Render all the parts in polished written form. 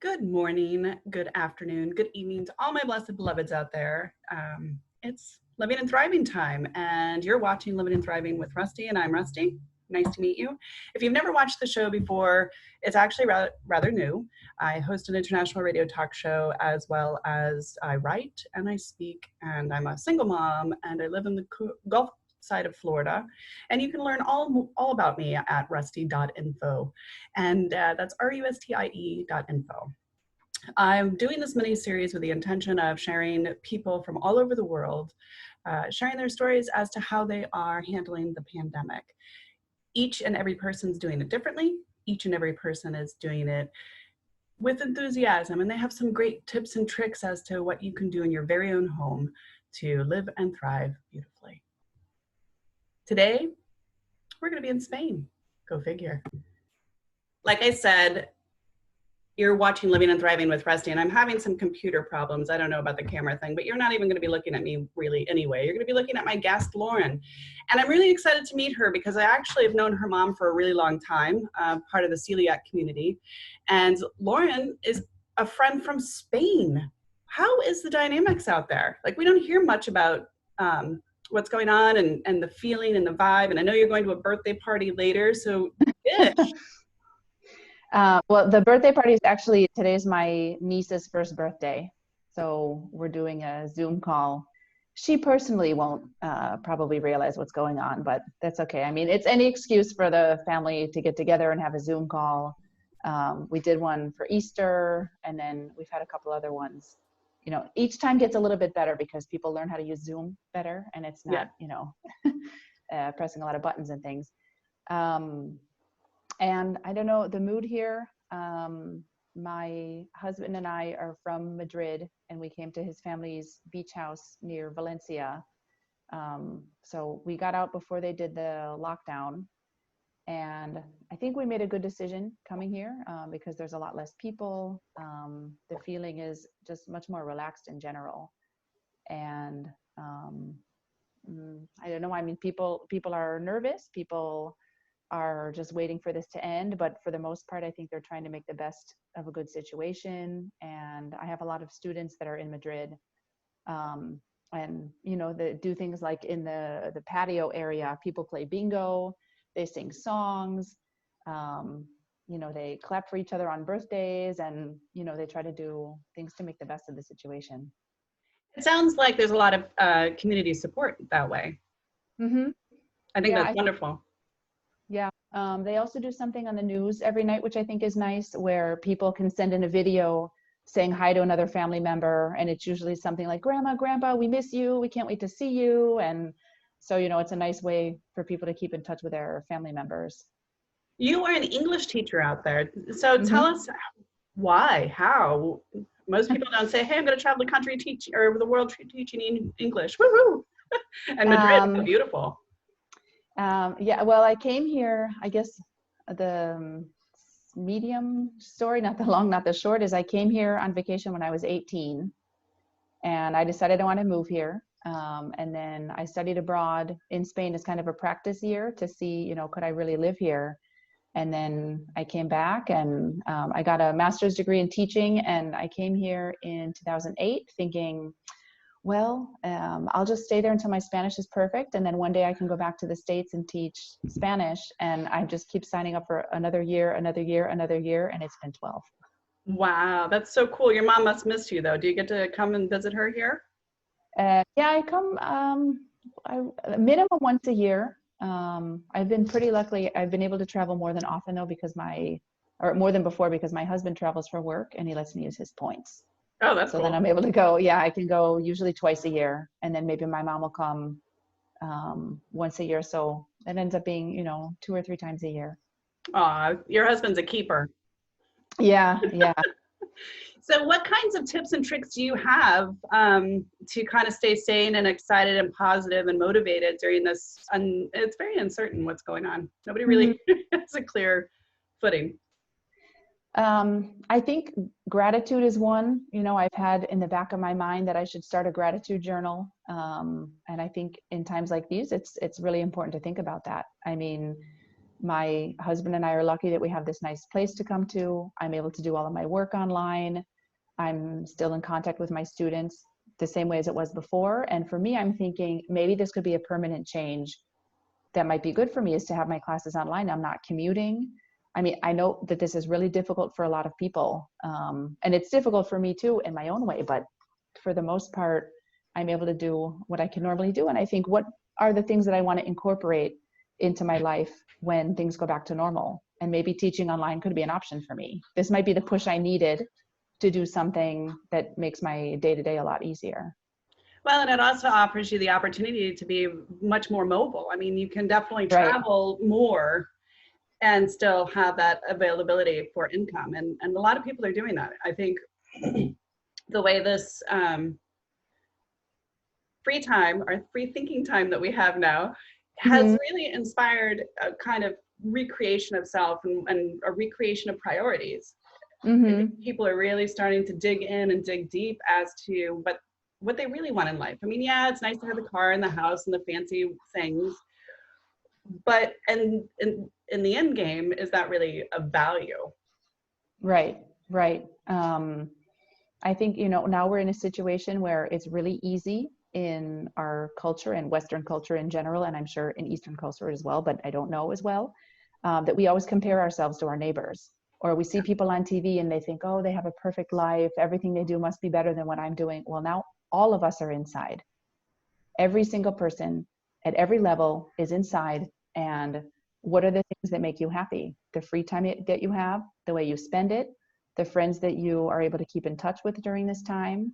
Good morning, good afternoon, good evening to all my blessed beloveds out there. It's Living and Thriving time, and you're watching Living and Thriving with Rusty, and I'm Rusty. Nice to meet you. If you've never watched the show before, it's actually rather new. I host an international radio talk show, as well as I write and I speak, and I'm a single mom, and I live in the Gulf side of Florida. And you can learn all about me at Rustie.info. And that's Rustie.info. I'm doing this mini series with the intention of sharing people from all over the world, sharing their stories as to how they are handling the pandemic. Each and every person's doing it differently. Each and every person is doing it with enthusiasm, and they have some great tips and tricks as to what you can do in your very own home to live and thrive beautifully. Today, we're going to be in Spain. Go figure. Like I said, you're watching Living and Thriving with Rusty, and I'm having some computer problems. I don't know about the camera thing, but you're not even going to be looking at me really anyway. You're going to be looking at my guest, Lauren. And I'm really excited to meet her because I actually have known her mom for a really long time, part of the celiac community. And Lauren is a friend from Spain. How is the dynamics out there? Like, we don't hear much about what's going on and the feeling and the vibe. And I know you're going to a birthday party later, so ish. Well, the birthday party is actually, today's my niece's first birthday. So we're doing a Zoom call. She personally won't probably realize what's going on, but that's okay. I mean, it's any excuse for the family to get together and have a Zoom call. We did one for Easter, and then we've had a couple other ones. You know, each time gets a little bit better because people learn how to use Zoom better, and it's not, pressing a lot of buttons and things. And I don't know, the mood here, my husband and I are from Madrid, and we came to his family's beach house near Valencia. So we got out before they did the lockdown, and I think we made a good decision coming here because there's a lot less people. The feeling is just much more relaxed in general. And I don't know, I mean, people are nervous, people are just waiting for this to end, but for the most part, I think they're trying to make the best of a good situation. And I have a lot of students that are in Madrid, and they do things like in the patio area, people play bingo, they sing songs, they clap for each other on birthdays, and they try to do things to make the best of the situation. It sounds like there's a lot of community support that way. Mm-hmm. I think that's wonderful. Yeah. They also do something on the news every night, which I think is nice, where people can send in a video saying hi to another family member. And it's usually something like, Grandma, Grandpa, we miss you. We can't wait to see you. And so, it's a nice way for people to keep in touch with their family members. You are an English teacher out there. So tell us why, how. Most people don't say, hey, I'm going to travel the country or the world teaching English. Woohoo! And Madrid is beautiful. Yeah, well, I came here, I guess the medium story, not the long, not the short, is I came here on vacation when I was 18, and I decided I want to move here. And then I studied abroad in Spain as kind of a practice year to see, could I really live here? And then I came back, and I got a master's degree in teaching, and I came here in 2008 thinking, well, I'll just stay there until my Spanish is perfect, and then one day I can go back to the States and teach Spanish. And I just keep signing up for another year, and it's been 12. Wow, that's so cool. Your mom must miss you, though. Do you get to come and visit her here? Yeah, I come minimum once a year. I've been pretty lucky. I've been able to travel more than often, though, more than before, because my husband travels for work, and he lets me use his points. Oh, that's cool. So then I'm able to go, I can go usually twice a year, and then maybe my mom will come once a year. So it ends up being, 2 or 3 times a year. Aw, your husband's a keeper. Yeah. So what kinds of tips and tricks do you have to kind of stay sane and excited and positive and motivated during this? It's very uncertain what's going on. Nobody really has a clear footing. I think gratitude is one. I've had in the back of my mind that I should start a gratitude journal. And I think in times like these, it's really important to think about that. I mean, My husband and I are lucky that we have this nice place to come to. I'm able to do all of my work online. I'm still in contact with my students the same way as it was before. And for me, I'm thinking maybe this could be a permanent change that might be good for me, is to have my classes online. I'm not commuting. I mean, I know that this is really difficult for a lot of people. And it's difficult for me too in my own way, but for the most part, I'm able to do what I can normally do. And I think, what are the things that I want to incorporate into my life when things go back to normal? And maybe teaching online could be an option for me. This might be the push I needed to do something that makes my day-to-day a lot easier. Well, and it also offers you the opportunity to be much more mobile. I mean, you can definitely Right. travel more and still have that availability for income. And a lot of people are doing that. I think the way this free time or free thinking time that we have now has Mm-hmm. really inspired a kind of recreation of self and a recreation of priorities. I think Mm-hmm. people are really starting to dig in and dig deep as to what they really want in life. I mean, yeah, it's nice to have the car and the house and the fancy things, but in the end game, is that really a value? Right. Right. I think, now we're in a situation where it's really easy in our culture and Western culture in general, and I'm sure in Eastern culture as well, but I don't know as well, that we always compare ourselves to our neighbors. Or we see people on TV and they think, oh, they have a perfect life. Everything they do must be better than what I'm doing. Well, now all of us are inside. Every single person at every level is inside. And what are the things that make you happy? The free time that you have, the way you spend it, the friends that you are able to keep in touch with during this time,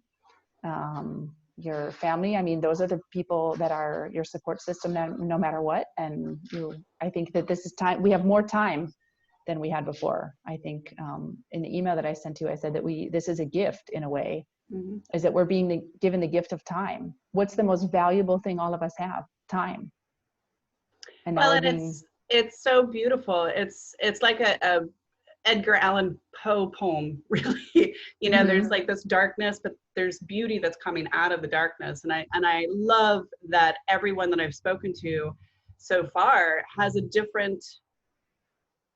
your family. I mean, those are the people that are your support system, no matter what. And I think that this is time, we have more time than we had before. I think in the email that I sent you, I said that this is a gift in a way, Mm-hmm. is that we're being given the gift of time. What's the most valuable thing all of us have? Time. And now Well, we're and being, it's so beautiful. It's like a Edgar Allan Poe poem, really. You know, there's mm-hmm, like this darkness, but there's beauty that's coming out of the darkness. And I love that everyone that I've spoken to so far has a different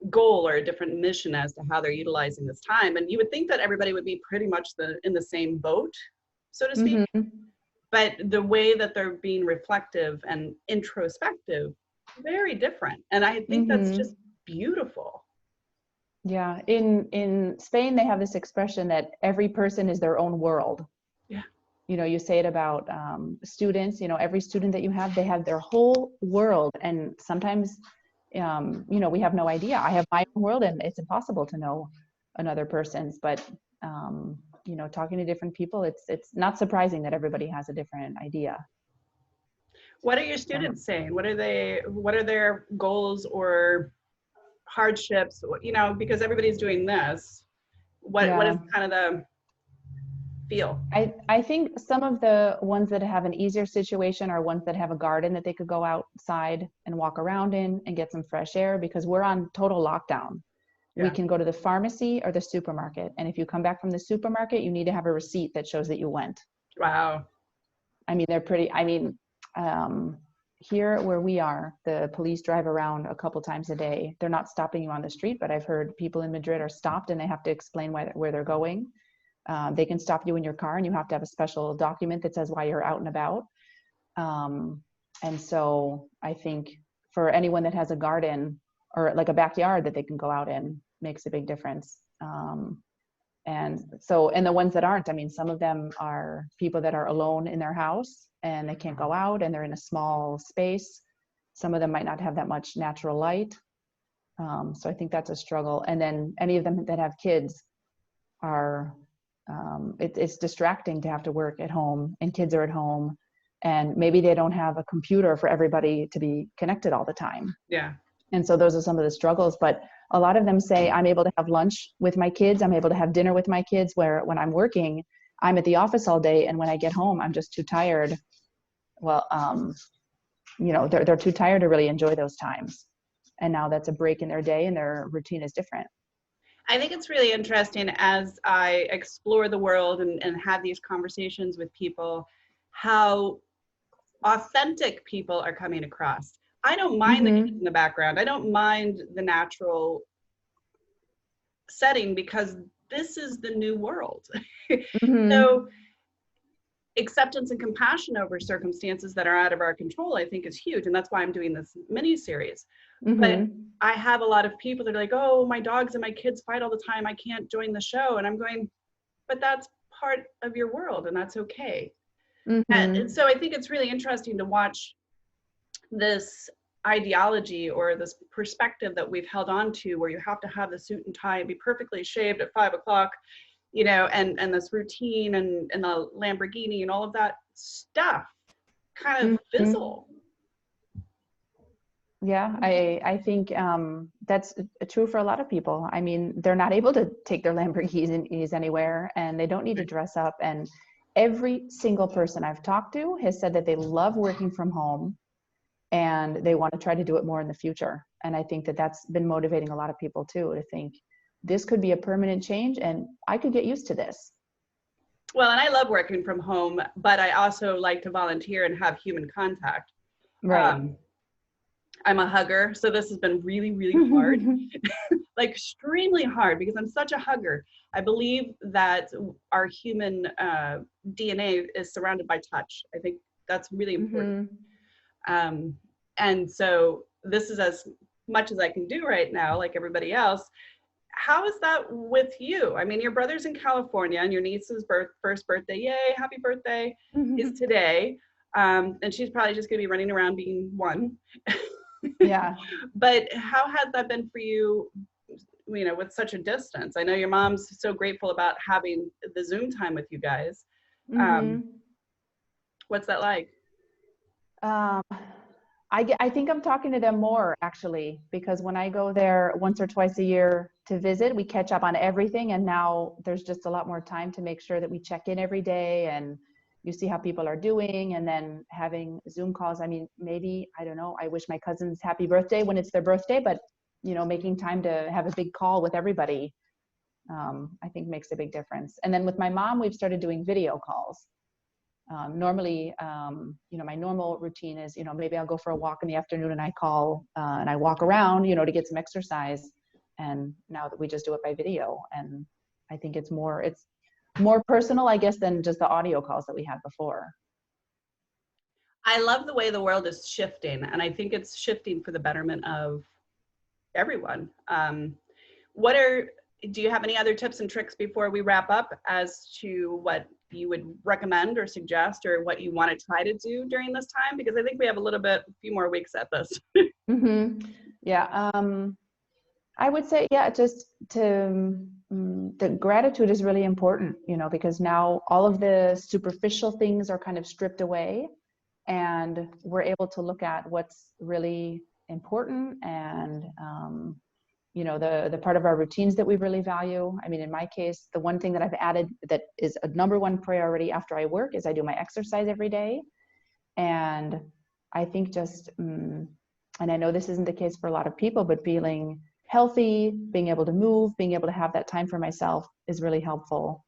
goal or a different mission as to how they're utilizing this time. And you would think that everybody would be pretty much in the same boat, so to speak. mm-hmm, But the way that they're being reflective and introspective, very different. And I think that's mm-hmm. just beautiful. Yeah. In Spain, they have this expression that every person is their own world. Yeah. You say it about students, every student that you have, they have their whole world. And sometimes, we have no idea. I have my own world and it's impossible to know another person's, but, talking to different people, it's not surprising that everybody has a different idea. What are your So, students saying? What are their goals or hardships? You know, because everybody's doing this. What is yeah. kind of the feel? I think some of the ones that have an easier situation are ones that have a garden that they could go outside and walk around in and get some fresh air, because we're on total lockdown. We Yeah. can go to the pharmacy or the supermarket. And if you come back from the supermarket, you need to have a receipt that shows that you went. Wow. I mean, um, here where we are, the police drive around a couple times a day. They're not stopping you on the street, but I've heard people in Madrid are stopped and they have to explain where they're going. They can stop you in your car and you have to have a special document that says why you're out and about. Um, and so I think for anyone that has a garden or like a backyard that they can go out in makes a big difference. And the ones that aren't, I mean, some of them are people that are alone in their house and they can't go out and they're in a small space. Some of them might not have that much natural light. So I think that's a struggle. And then any of them that have kids are, it's distracting to have to work at home and kids are at home and maybe they don't have a computer for everybody to be connected all the time. Yeah. And so those are some of the struggles, but a lot of them say I'm able to have lunch with my kids. I'm able to have dinner with my kids, where when I'm working, I'm at the office all day. And when I get home, I'm just too tired. Well, they're too tired to really enjoy those times. And now that's a break in their day and their routine is different. I think it's really interesting as I explore the world and have these conversations with people, how authentic people are coming across. I don't mind the kids in the background. I don't mind the natural setting because this is the new world. So acceptance and compassion over circumstances that are out of our control, I think, is huge. And that's why I'm doing this mini series. But I have a lot of people that are like, oh, my dogs and my kids fight all the time, I can't join the show. And I'm going, but that's part of your world and that's okay. And so I think it's really interesting to watch this ideology or this perspective that we've held on to, where you have to have the suit and tie and be perfectly shaved at 5 o'clock, you know, and this routine and the Lamborghini and all of that stuff kind of fizzle. Yeah, I think that's true for a lot of people. I mean, they're not able to take their Lamborghinis anywhere, and they don't need to dress up. And every single person I've talked to has said that they love working from home and they want to try to do it more in the future. And I think that that's been motivating a lot of people too, to think this could be a permanent change and I could get used to this. Well, and I love working from home, but I also like to volunteer and have human contact. Right. I'm a hugger, so this has been really, really hard, like extremely hard, because I'm such a hugger. I believe that our human DNA is surrounded by touch. I think that's really important. And so this is as much as I can do right now, like everybody else. How is that with you? I mean, your brother's in California and your niece's first birthday, yay, happy birthday, is today. And she's probably just gonna be running around being one. Yeah. But how has that been for you, you know, with such a distance? I know your mom's so grateful about having the Zoom time with you guys. What's that like? I think I'm talking to them more actually, because when I go there once or twice a year to visit, we catch up on everything. And now there's just a lot more time to make sure that we check in every day and you see how people are doing, and then having Zoom calls. I mean, maybe, I don't know, I wish my cousins happy birthday when it's their birthday, but you know, making time to have a big call with everybody, I think makes a big difference. And then with my mom, we've started doing video calls. Normally, you know, my normal routine is, you know, maybe I'll go for a walk in the afternoon and I call and I walk around, you know, to get some exercise. And now that we just do it by video, and I think it's more personal, I guess, than just the audio calls that we had before. I love the way the world is shifting, and I think it's shifting for the betterment of everyone. Do you have any other tips and tricks before we wrap up as to what you would recommend or suggest, or what you want to try to do during this time? Because I think we have a few more weeks at this. Yeah. I would say, yeah, just the gratitude is really important, you know, because now all of the superficial things are kind of stripped away and we're able to look at what's really important and, you know, the part of our routines that we really value. I mean, in my case, the one thing that I've added that is a number one priority after I work is I do my exercise every day. And I think just, and I know this isn't the case for a lot of people, but feeling healthy, being able to move, being able to have that time for myself is really helpful.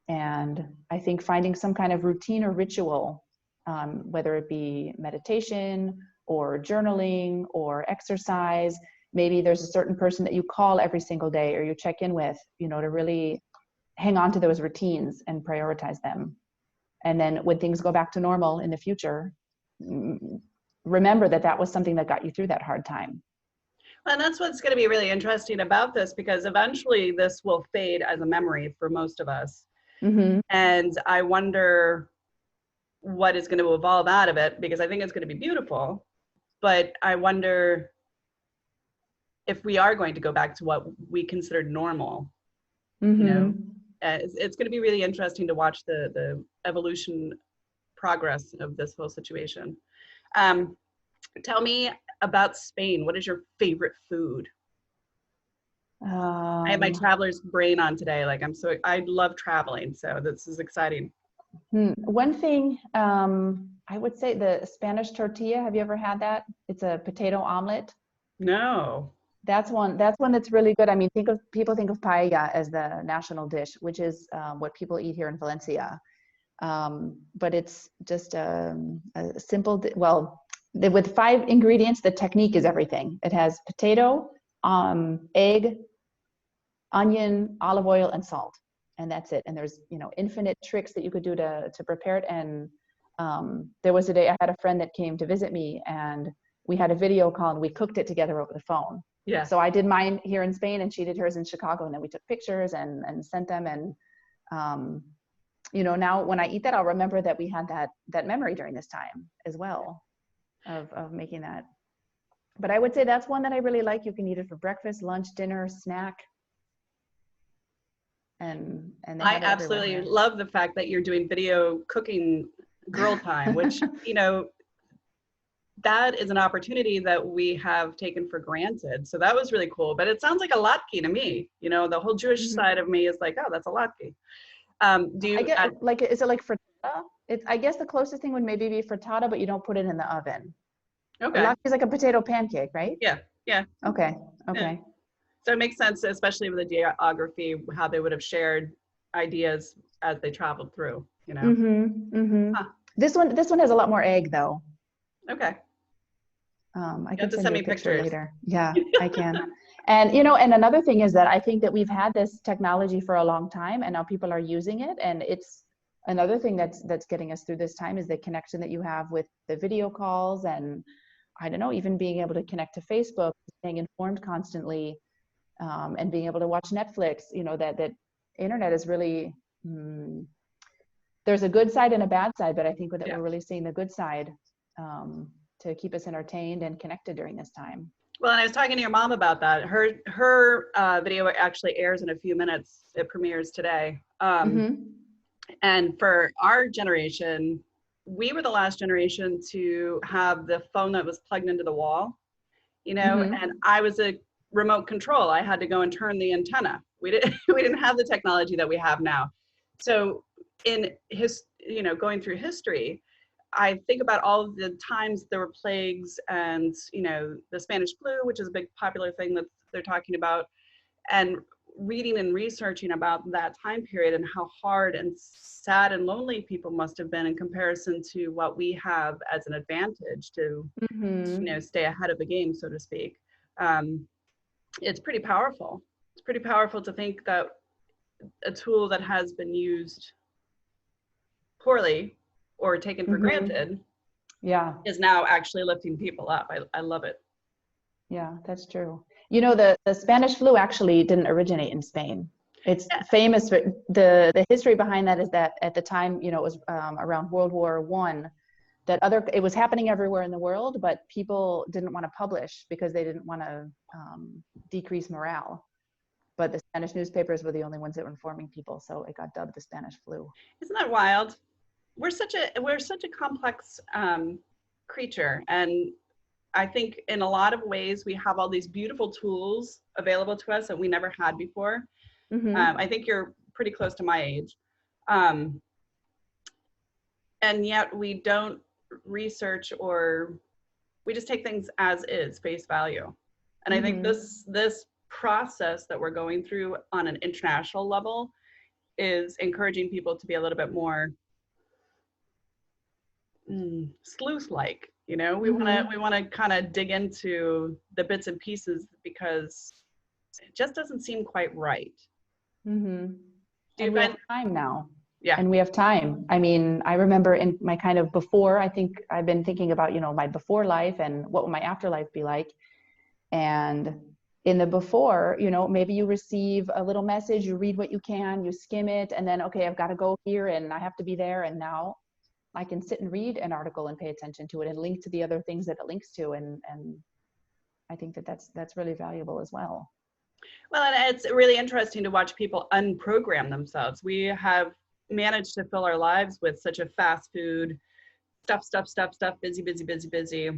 And I think finding some kind of routine or ritual, whether it be meditation or journaling or exercise, maybe there's a certain person that you call every single day or you check in with, you know, to really hang on to those routines and prioritize them. And then when things go back to normal in the future, remember that that was something that got you through that hard time. And that's what's going to be really interesting about this, because eventually this will fade as a memory for most of us. And I wonder what is going to evolve out of it, because I think it's going to be beautiful. But I wonder if we are going to go back to what we considered normal. You know, it's going to be really interesting to watch the evolution progress of this whole situation. Tell me about Spain. What is your favorite food? I have my traveler's brain on today. Like I love traveling, so this is exciting. One thing, I would say the Spanish tortilla. Have you ever had that? It's a potato omelet. No. That's one that's really good. I mean, people think of paella as the national dish, which is what people eat here in Valencia. But it's just a simple, well, with 5 ingredients, the technique is everything. It has potato, egg, onion, olive oil, and salt, and that's it. And there's, you know, infinite tricks that you could do to prepare it. And there was a day I had a friend that came to visit me, and we had a video call and we cooked it together over the phone. Yeah. So I did mine here in Spain and she did hers in Chicago, and then we took pictures and sent them. And you know, now when I eat that, I'll remember that we had that memory during this time as well of making that. But I would say that's one that I really like. You can eat it for breakfast, lunch, dinner, snack. And I absolutely love the fact that you're doing video cooking girl time, which, you know, that is an opportunity that we have taken for granted. So that was really cool. But it sounds like a latke to me. You know, the whole Jewish side of me is like, oh, that's a latke. Do you like, is it like frittata? I guess the closest thing would maybe be frittata, but you don't put it in the oven. Okay. Latke is like a potato pancake, right? Yeah. Yeah. Okay. Yeah. So it makes sense, especially with the geography, how they would have shared ideas as they traveled through, you know. Huh. This one has a lot more egg though. Okay. I can send you a picture later. Yeah, I can. And you know, and another thing is that I think that we've had this technology for a long time, and now people are using it. And it's another thing that's getting us through this time is the connection that you have with the video calls, and I don't know, even being able to connect to Facebook, staying informed constantly, and being able to watch Netflix. You know, that internet is really, there's a good side and a bad side, but I think that we're really seeing the good side to keep us entertained and connected during this time. Well, and I was talking to your mom about that. Her video actually airs in a few minutes. It premieres today. And for our generation, we were the last generation to have the phone that was plugged into the wall, you know, and I was a remote control. I had to go and turn the antenna. We didn't have the technology that we have now. So in you know, going through history, I think about all of the times there were plagues and, you know, the Spanish flu, which is a big popular thing that they're talking about, and reading and researching about that time period and how hard and sad and lonely people must have been in comparison to what we have as an advantage to, you know, stay ahead of the game, so to speak. It's pretty powerful. It's pretty powerful to think that a tool that has been used poorly or taken for granted is now actually lifting people up. I love it. Yeah, that's true. You know, the Spanish flu actually didn't originate in Spain. It's famous for the history behind that is that at the time, you know, it was around World War I, that it was happening everywhere in the world, but people didn't want to publish because they didn't want to decrease morale. But the Spanish newspapers were the only ones that were informing people, so it got dubbed the Spanish flu. Isn't that wild? We're such a complex creature, and I think in a lot of ways we have all these beautiful tools available to us that we never had before. I think you're pretty close to my age, and yet we don't research, or we just take things as is, face value. And I think this process that we're going through on an international level is encouraging people to be a little bit more sleuth-like, you know. We want to kind of dig into the bits and pieces because it just doesn't seem quite right. And we have time now. Yeah. And we have time. I mean, I remember in my kind of before, I think I've been thinking about, you know, my before life and what will my afterlife be like. And in the before, you know, maybe you receive a little message, you read what you can, you skim it, and then, okay, I've got to go here and I have to be there. And now I can sit and read an article and pay attention to it and link to the other things that it links to. And I think that's really valuable as well. Well, and it's really interesting to watch people unprogram themselves. We have managed to fill our lives with such a fast food, stuff, busy.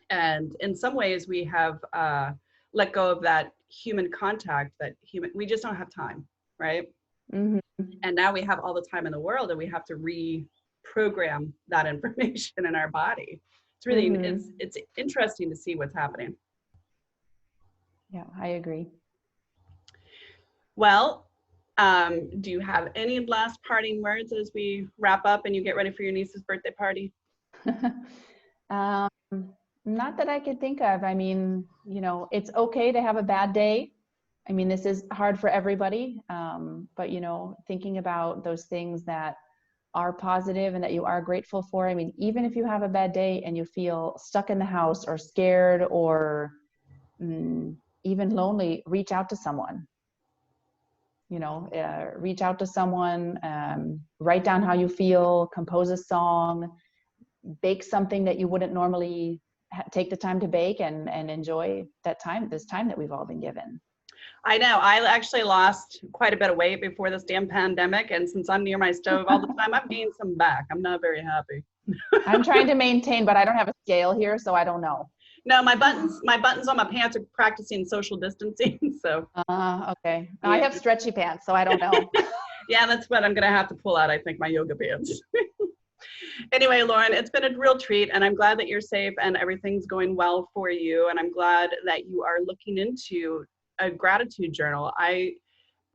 And in some ways we have let go of that human contact, we just don't have time, right? And now we have all the time in the world and we have to reprogram that information in our body. It's really, it's interesting to see what's happening. Yeah, I agree. Well, do you have any last parting words as we wrap up and you get ready for your niece's birthday party? Um, Not that I could think of. I mean, it's okay to have a bad day. I mean, this is hard for everybody. But, thinking about those things that are positive and that you are grateful for. I mean, even if you have a bad day and you feel stuck in the house or scared or even lonely, reach out to someone. Reach out to someone, write down how you feel, compose a song, bake something that you wouldn't normally take the time to bake, and enjoy this time that we've all been given. I know. I actually lost quite a bit of weight before this damn pandemic. And since I'm near my stove all the time, I've gained some back. I'm not very happy. I'm trying to maintain, but I don't have a scale here, so I don't know. No, my buttons on my pants are practicing social distancing. So okay. yeah. I have stretchy pants, so I don't know. Yeah, that's what I'm going to have to pull out, I think, my yoga pants. Anyway, Lauren, it's been a real treat, and I'm glad that you're safe and everything's going well for you. And I'm glad that you are looking into a gratitude journal. I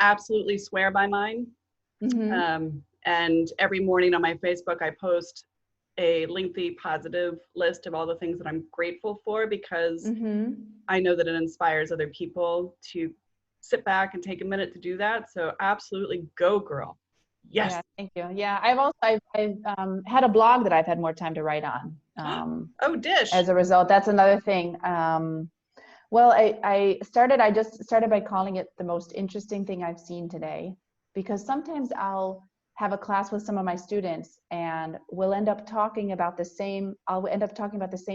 absolutely swear by mine. Mm-hmm. And every morning on my Facebook, I post a lengthy positive list of all the things that I'm grateful for, because I know that it inspires other people to sit back and take a minute to do that. So absolutely go, girl. Yes. Yeah, thank you. Yeah, I've had a blog that I've had more time to write on. Oh, dish. As a result, that's another thing. Well, I just started by calling it the most interesting thing I've seen today, because sometimes I'll have a class with some of my students and I'll end up talking about the same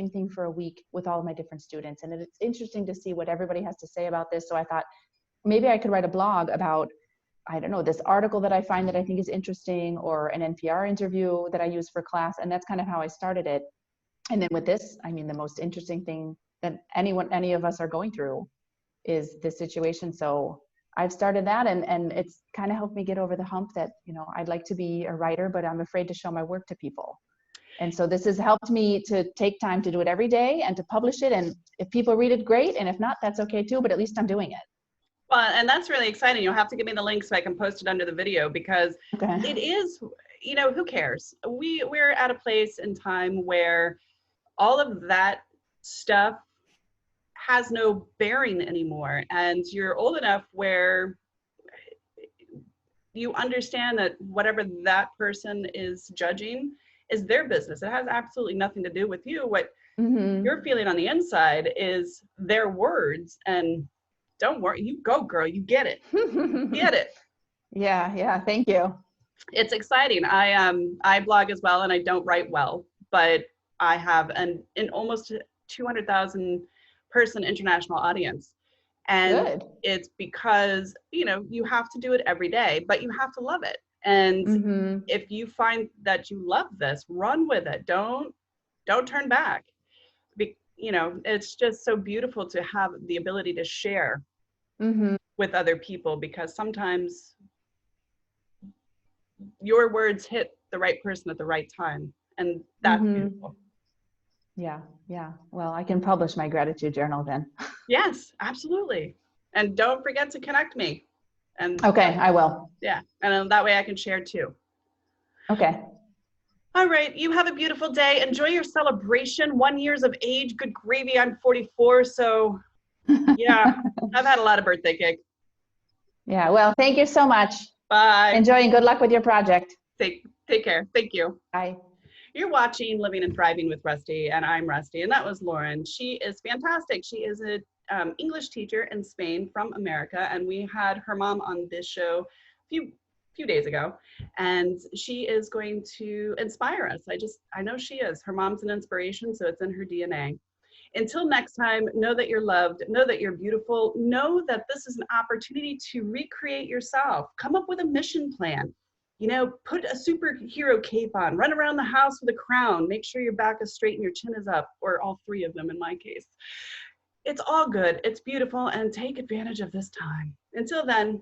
thing for a week with all of my different students. And it's interesting to see what everybody has to say about this. So I thought maybe I could write a blog about, I don't know, this article that I find that I think is interesting, or an NPR interview that I use for class. And that's kind of how I started it. And then with this, I mean, the most interesting thing that any of us are going through is this situation. So I've started that, and it's kind of helped me get over the hump that, I'd like to be a writer, but I'm afraid to show my work to people. And so this has helped me to take time to do it every day and to publish it. And if people read it, great. And if not, that's okay too, but at least I'm doing it. Well, and that's really exciting. You'll have to give me the link so I can post it under the video, because It is, who cares? We're at a place in time where all of that stuff has no bearing anymore. And you're old enough where you understand that whatever that person is judging is their business. It has absolutely nothing to do with you. What you're feeling on the inside is their words. And don't worry, you go, girl, you get it. Get it. Yeah, thank you. It's exciting. I blog as well, and I don't write well, but I have an almost 200,000 person international audience. And Good. it's because, you have to do it every day, but you have to love it. And if you find that you love this, run with it. Don't turn back. It's just so beautiful to have the ability to share with other people, because sometimes your words hit the right person at the right time. And that's beautiful. Yeah. Well, I can publish my gratitude journal then. Yes, absolutely. And don't forget to connect me. And okay, I will. Yeah. And that way I can share too. Okay. All right. You have a beautiful day. Enjoy your celebration. 1 year of age. Good gravy. I'm 44. So yeah, I've had a lot of birthday cake. Yeah. Well, thank you so much. Bye. Enjoy and good luck with your project. Take care. Thank you. Bye. You're watching Living and Thriving with Rusty, and I'm Rusty, and that was Lauren. She is fantastic. She is an English teacher in Spain from America, and we had her mom on this show a few days ago, and she is going to inspire us. I know she is. Her mom's an inspiration, so it's in her DNA. Until next time, know that you're loved, know that you're beautiful, know that this is an opportunity to recreate yourself. Come up with a mission plan. Put a superhero cape on, run around the house with a crown, make sure your back is straight and your chin is up, or all three of them in my case. It's all good. It's beautiful, and take advantage of this time. Until then,